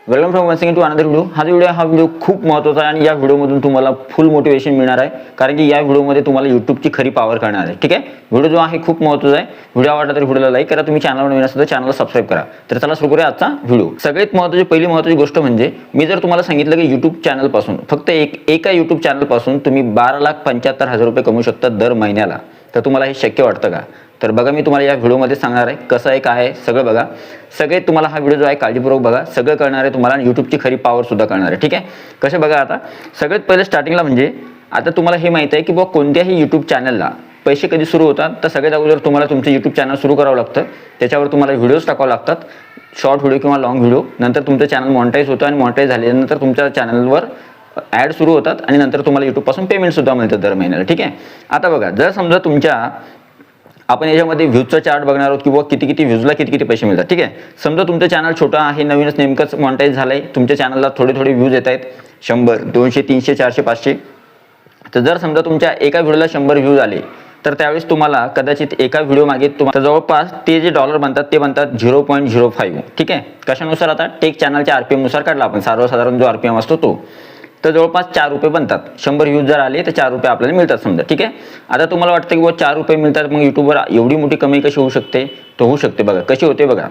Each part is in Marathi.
Welcome from one second to another video. हा व्हिडिओ खूप महत्त्वाचा आहे आणि या व्हिडिओमधून तुम्हाला फुल मोटिवेशन मिळणार आहे, कारण की या व्हिडिओमध्ये तुम्हाला यूट्यूबची खरी पॉवर कळणार आहे. ठीक आहे, व्हिडिओ जो आहे खूप महत्त्वाचा आहे. व्हिडिओ आवडला तर व्हिडिओला लाईक करा, तुम्ही चॅनलवर नवीन असाल तर चॅनलला सबस्क्राईब करा. तर चला सुरू करूया आजचा व्हिडिओ. सगळ्यात पहिली महत्त्वाची गोष्ट म्हणजे मी जर तुम्हाला सांगितलं की यूट्यूब चॅनलपासून फक्त एका यूट्यूब चॅनलपासून तुम्ही 12,75,000 रुपये कमवू शकता दर महिन्याला, तर तुम्हाला हे शक्य वाटतं का? तर बघा, मी तुम्हाला या व्हिडिओमध्ये सांगणार आहे कसं आहे, काय आहे सगळं बघा. सगळे तुम्हाला हा व्हिडिओ जो आहे काळजीपूर्वक बघा, सगळं कळणार आहे तुम्हाला आणि यूट्यूबची खरी पॉवर सुद्धा कळणार आहे. ठीक आहे, कसं बघा. आता सगळ्यात पहिले स्टार्टिंगला म्हणजे आता तुम्हाला हे माहिती आहे की बाबा कोणत्याही यूट्यूब चॅनलला पैसे कधी सुरू होतात, तर सगळ्यात अगोदर तुम्हाला तुमचं यूट्यूब चॅनल सुरू करावं लागतं. त्याच्यावर तुम्हाला व्हिडिओज टाकावं लागतात, शॉर्ट व्हिडिओ किंवा लॉंग व्हिडिओ. नंतर तुमचं चॅनल मॉनिटाईज होतं आणि मॉनिटाईज झाल्यानंतर तुमच्या चॅनलवर ॲड सुरू होतात आणि नंतर तुम्हाला यूट्यूबपासून पेमेंटसुद्धा मिळतं दर महिन्याला. ठीक आहे, आता बघा, जर समजा तुमच्या आपण याच्यामध्ये व्ह्यूजचा चार्ट बघणार आहोत किंवा किती व्ह्यूजला किती पैसे मिळतात. ठीक आहे, समजा तुमचं चॅनल छोटं आहे, नवीनच नेमकंच मॉनिटाईज झालं आहे, तुमच्या चॅनलला थोडे व्ह्यूज येत आहेत, 100, 200, 300, 400, 500. तर जर समजा तुमच्या एका व्हिडिओला 100 व्ह्यूज आले, तर त्यावेळेस तुम्हाला कदाचित एका व्हिडिओ मागे तुम्हाला जवळपास ते जे डॉलर बनतात ते बनतात 0.05. ठीक आहे, कशानुसार? आता टेक चॅनलच्या RPM नुसार काढला आपण, सर्वसाधारण जो RPM असतो तो, तर जवळपास 4 रुपये बनतात. 100 व्ह्यूज जर आले तर 4 रुपये आपल्याला मिळतात समजा. ठीक आहे, आता तुम्हाला वाटतं की बाबा 4 रुपये मिळतात, मग यूट्यूबवर एवढी मोठी कमाई कशी होऊ शकते? तर होऊ शकते. बघा कशी होते बघा.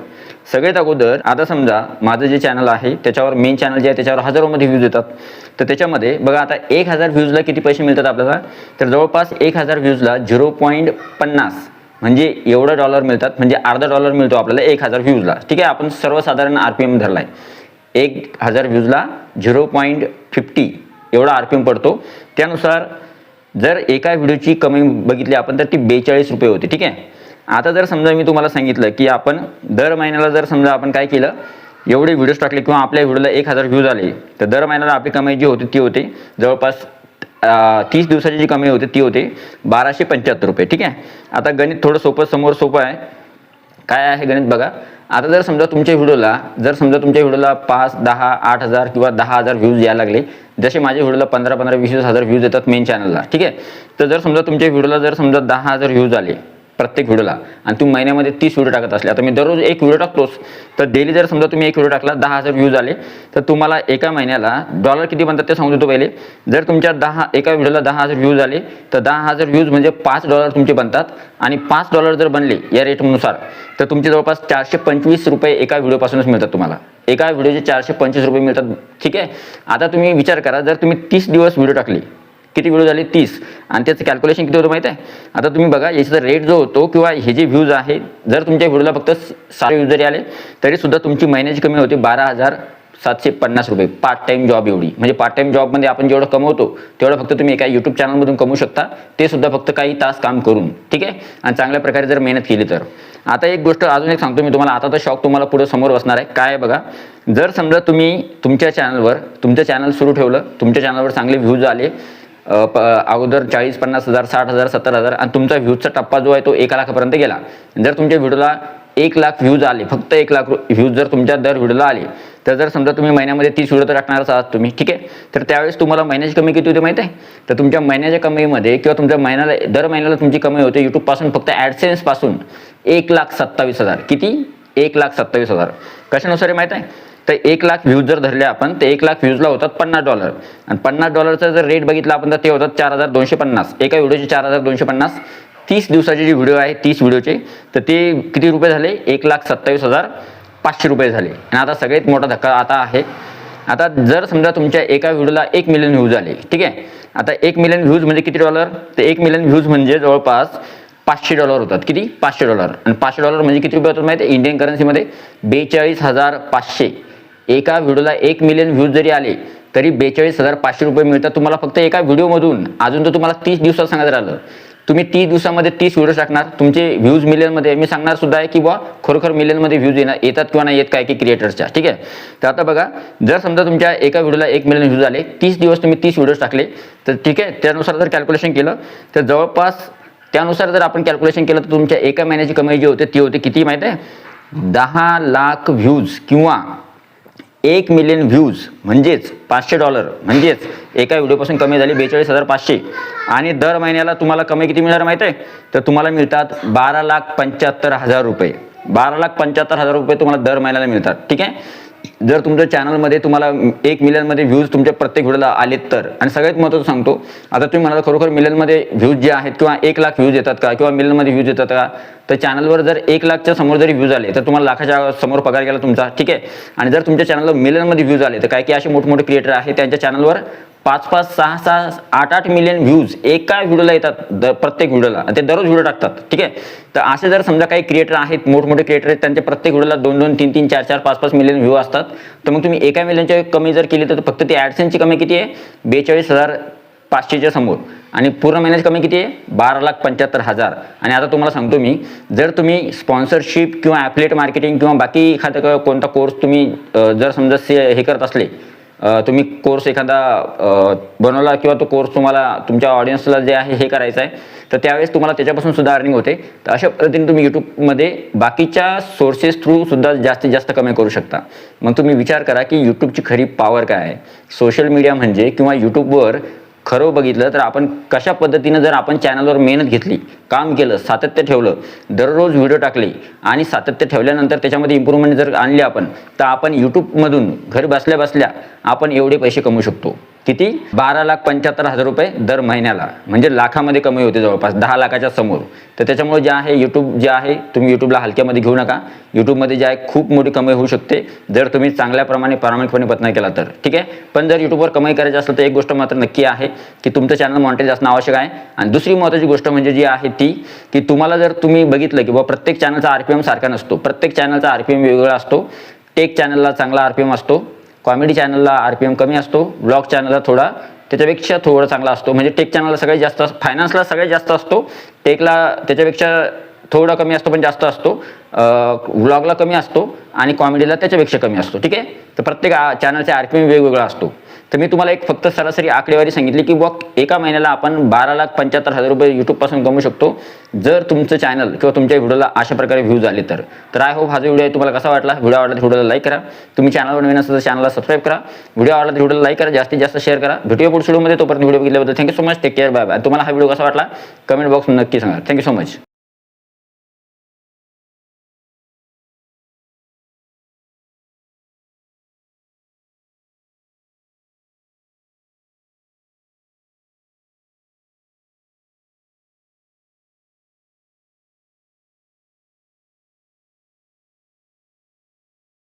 सगळ्यात अगोदर आता समजा माझं जे चॅनल आहे त्याच्यावर, मेन चॅनल जे आहे त्याच्यावर हजारोमध्ये व्ह्यूज येतात. तर त्याच्यामध्ये बघा, आता 1000 व्ह्यूजला किती पैसे मिळतात आपल्याला? तर जवळपास 1000 व्ह्यूजला 0.50 म्हणजे एवढा डॉलर मिळतात, म्हणजे अर्धा डॉलर मिळतो आपल्याला 1000 व्ह्यूजला. ठीक आहे, आपण सर्वसाधारण RPM धरला आहे. 1000 व्ह्यूजला 0.50 एवढा RPM पडतो. त्यानुसार जर एका व्हिडिओची कमाई बघितली आपण तर ती 42 रुपये होते. ठीक आहे, आता जर समजा मी तुम्हाला सांगितलं की आपण दर महिन्याला जर समजा आपण काय केलं, एवढे व्हिडिओज टाकले किंवा आपल्या व्हिडिओला 1000 व्ह्यूज आले, तर दर महिन्याला आपली कमाई जी होती ती होते जवळपास 30 दिवसाची जी कमाई होते ती होते 1275 रुपये. ठीक आहे, आता गणित थोडं सोपं आहे. काय आहे गणित बघा. आता जर समजा तुमच्या व्हिडिओला 5, 10, 8000 किंवा 10,000 व्ह्यूज यायला लागले, जसे माझ्या व्हिडिओला 15, 20,000 व्ह्यूज येतात मेन चॅनलला. ठीक आहे, तर जर समजा तुमच्या व्हिडिओला 10,000 व्ह्यूज आले प्रत्येक व्हिडिओला आणि तुम्ही महिन्यामध्ये 30 व्हिडिओ टाकत असले, आता मी दररोज एक व्हिडिओ टाकतोच, तर डेली जर समजा तुम्ही एक व्हिडिओ टाकला, 10,000 व्ह्यूज आले, तर तुम्हाला एका महिन्याला डॉलर किती बनतात ते सांगू देतो पहिले. जर तुमच्या एका व्हिडिओला 10,000 व्ह्यूज आले, तर 10,000 व्ह्यूज म्हणजे $5 तुमचे बनतात आणि $5 जर बनले या रेटनुसार, तर तुमचे जवळपास 425 रुपये एका व्हिडिओपासूनच मिळतात तुम्हाला. एका व्हिडिओचे 425 रुपये मिळतात. ठीक आहे, आता तुम्ही विचार करा, जर तुम्ही 30 दिवस व्हिडिओ टाकले, किती व्हिडिओ झाले? 30, आणि त्याचं कॅल्क्युलेशन किती होतं माहिती आहे? आता तुम्ही बघा, याचा रेट जो होतो किंवा हे जे व्ह्यूज आहे, जर तुमच्या व्हिडिओला फक्त 6 व्ह्यूज जरी आले तरी सुद्धा तुमची महिन्याची कमी होते 12,750 रुपये. पार्ट टाइम जॉब एवढी, म्हणजे पार्ट टाइम जॉबमध्ये आपण जेवढं कमवतो तेवढं फक्त तुम्ही एका यूट्यूब चॅनलमधून कमवू शकता, ते सुद्धा फक्त काही तास काम करून. ठीक आहे, आणि चांगल्या प्रकारे जर मेहनत केली तर. आता एक गोष्ट अजून एक सांगतो मी तुम्हाला, आता तर शॉक तुम्हाला पुढे समोर बसणार आहे. काय बघा, जर समजा तुम्ही तुमच्या चॅनलवर तुमचं चॅनल सुरू ठेवलं, तुमच्या चॅनलवर चांगले व्ह्यूज आले, अगोदर 40, 50,000, 60,000, 70,000 आणि तुमचा व्ह्यूजचा टप्पा जो आहे तो 1 लाखापर्यंत गेला. जर तुमच्या व्हिडिओला 1 लाख व्ह्यूज आले, फक्त 1 लाख व्ह्यूज जर तुमच्या दर व्हिडिओला आले, तर जर समजा तुम्ही महिन्यामध्ये 30 व्हिडिओ तर टाकणारच आहात तुम्ही. ठीक आहे, तर त्यावेळेस तुम्हाला महिन्याची कमाई किती होते माहिती आहे? तर तुमच्या महिन्याच्या कमाईमध्ये किंवा तुमच्या दर महिन्याला तुमची कमाई होते यूट्यूबपासून फक्त ॲडसेन्सपासून 1,27,000. किती? 1,27,000. कशानुसार आहे माहिती आहे? तर 1 लाख व्ह्यूज जर धरले आपण, तर 1 लाख व्ह्यूजला होतात $50 आणि $50चा जर रेट बघितला आपण तर ते होतात 4,250. एका व्हिडिओचे 4,250. 30 दिवसाचे जे व्हिडिओ आहे, 30 व्हिडिओचे, तर ते किती रुपये झाले? 1,27,500 रुपये झाले. आणि आता सगळ्यात मोठा धक्का आता आहे, आता जर समजा तुमच्या एका व्हिडिओला 1 मिलियन व्ह्यूज आले. ठीक आहे, आता 1 मिलियन व्ह्यूज म्हणजे किती डॉलर? तर 1 मिलियन व्ह्यूज म्हणजे जवळपास $500 होतात. किती? $500. आणि $500 म्हणजे किती रुपये होतात माहिती आहे? इंडियन करन्सीमध्ये 42,500. एका व्हिडिओला 1 मिलियन व्ह्यूज जरी आले तरी 42,500 रुपये मिळतात तुम्हाला फक्त एका व्हिडिओमधून. अजून तर तुम्हाला 30 दिवसात सांगायचं राहिलं, तुम्ही 30 दिवसामध्ये 30 व्हिडिओ टाकणार, तुमचे व्ह्यूज मिलियनमध्ये. मी सांगणार सुद्धा आहे की बुवा खरोखर मिलियनमध्ये व्ह्यूज येतात किंवा नाही येत काय की क्रिएटर्सच्या. ठीक आहे, तर आता बघा, जर समजा तुमच्या एका व्हिडिओला 1 मिलियन व्ह्यूज आले, 30 दिवस तुम्ही 30 व्हिडिओज टाकले, तर ठीक आहे, त्यानुसार जर कॅल्क्युलेशन केलं तर जवळपास त्यानुसार जर आपण कॅल्क्युलेशन केलं तर तुमच्या एका महिन्याची कमाई जी होते ती होते किती माहिती आहे? 10 लाख व्ह्यूज किंवा 1 मिलियन व्ह्यूज म्हणजेच $500, म्हणजेच एका व्हिडिओपासून कमी झाली 42,500. आणि दर महिन्याला तुम्हाला कमाई किती मिळणार माहिती आहे? तर तुम्हाला मिळतात 12,75,000 रुपये. 12,75,000 रुपये तुम्हाला दर महिन्याला मिळतात. ठीक आहे, जर तुमच्या चॅनलमध्ये तुम्हाला 1 मिलियनमध्ये व्ह्यूज तुमच्या प्रत्येक व्हिडिओला आलेत तर, आणि सगळ्यात महत्त्वाचं सांगतो, आता तुम्ही म्हणाल खरोखर मिलियनमध्ये व्ह्यूज जे आहेत किंवा 1 लाख व्ह्यूज येतात का किंवा मिलियनमध्ये व्ह्यूज येतात का, तर चॅनलवर जर 1 लाखच्या समोर जरी व्ह्यूज आले तर तुम्हाला लाखाच्या समोर पगार गेला तुमचा, ठीक आहे. आणि जर तुमच्या चॅनलला मिलियनमध्ये व्ह्यूज आले तर काय की असे मोठमोठे क्रिएटर आहेत त्यांच्या चॅनलवर 5-5, 6-6, 8-8 मिलियन व्ह्यूज एका व्हिडिओला येतात, प्रत्येक व्हिडिओला, ते दररोज व्हिडिओ टाकतात, ठीक आहे. तर असे जर समजा काही क्रिएटर आहेत, मोठमोठे क्रिएटर आहेत, त्यांच्या प्रत्येक व्हिडिओला 2-2, 3-3, 4-4, 5-5 मिलियन व्ह्यू असतात, तर मग तुम्ही एका मिलियनच्या कमी जर केली तर फक्त ती ॲडसेन्सची कमी किती आहे, 42,500च्या समोर, आणि पूर्ण महिन्याची कमी किती आहे, 12,75,000. आणि आता तुम्हाला सांगतो मी, जर तुम्ही स्पॉन्सरशिप किंवा ॲफिलिएट मार्केटिंग किंवा बाकी एखादा कोणता कोर्स तुम्ही जर समजा हे करत असले, तुम्ही कोर्स एखादा बनवला किंवा तो कोर्स तुम्हाला तुमच्या ऑडियन्सला जे आहे हे करायचं आहे, तर त्यावेळेस तुम्हाला त्याच्यापासून सुद्धा अर्निंग होते. तर अशा पद्धतीने तुम्ही यूट्यूबमध्ये बाकीच्या सोर्सेस थ्रू सुद्धा जास्तीत जास्त कमाई करू शकता. मग तुम्ही विचार करा की यूट्यूबची खरी पॉवर काय आहे. सोशल मीडिया म्हणजे किंवा यूट्यूबवर खरं बघितलं तर आपण कशा पद्धतीनं जर आपण चॅनलवर मेहनत घेतली, काम केलं, सातत्य ठेवलं, दररोज व्हिडिओ टाकले आणि सातत्य ठेवल्यानंतर त्याच्यामध्ये इम्प्रूव्हमेंट जर आणली आपण, तर आपण यूट्यूबमधून घर बसल्या बसल्या आपण एवढे पैसे कमवू शकतो. किती? 12,75,000 रुपये दर महिन्याला, म्हणजे लाखामध्ये कमाई होते, जवळपास 10 लाखाच्या समोर. तर त्याच्यामुळे जे आहे यूट्यूब जे आहे, तुम्ही यूट्यूबला हलक्यामध्ये घेऊ नका. यूट्यूबमध्ये जे आहे खूप मोठी कमाई होऊ शकते जर तुम्ही चांगल्या प्रमाणे प्रामाणिकपणे प्रयत्न केला तर, ठीक आहे. पण जर यूट्यूबवर कमाई करायची असेल तर एक गोष्ट मात्र नक्की आहे की तुमचं चॅनल मॉनिटाईज असणं आवश्यक आहे. आणि दुसरी महत्त्वाची गोष्ट म्हणजे जी आहे ती की तुम्हाला जर तुम्ही बघितलं की बाबा प्रत्येक चॅनलचा RPM सारखा नसतो, प्रत्येक चॅनलचा RPM वेगवेगळा असतो. टेक चॅनलला चांगला RPM असतो, कॉमेडी चॅनलला RPM कमी असतो, ब्लॉग चॅनलला थोडा त्याच्यापेक्षा थोडा चांगला असतो. म्हणजे टेक चॅनलला सगळ्यात जास्त, फायनान्सला सगळ्यात जास्त असतो, टेकला त्याच्यापेक्षा थोडा कमी असतो पण जास्त असतो, व्लॉगला कमी असतो आणि कॉमेडीला त्याच्यापेक्षा कमी असतो, ठीक आहे. तर प्रत्येक चॅनलचा RPM वेगवेगळा असतो. तर मी तुम्हाला एक फक्त सरासरी आकडेवारी सांगितली की एका महिन्याला आपण 12,75,000 रुपये यूट्यूबपासून कमवू शकतो जर तुमचं चॅनल किंवा तुमच्या व्हिडिओला अशा प्रकारे व्ह्यूज आले तर. आय होप हा जो व्हिडिओ आहे तुम्हाला कसा वाटला. व्हिडिओ आवडला तर व्हिडिओला लाईक करा. तुम्ही चॅनलवर नवीन असेल तर चॅनलला सबस्क्राईब करा. व्हिडिओ आवडला तर व्हिडिओला लाईक करा, जास्तीत जास्त शेअर करा. भेटूया पुढच्या व्हिडिओमध्ये. तोपर्यंत व्हिडिओ बघितल्याबद्दल thank you so much. Take care, bye bye. तुम्हाला हा व्हिडिओ कसा वाटला कमेंट बॉक्स नक्की सांगा. Thank you so much.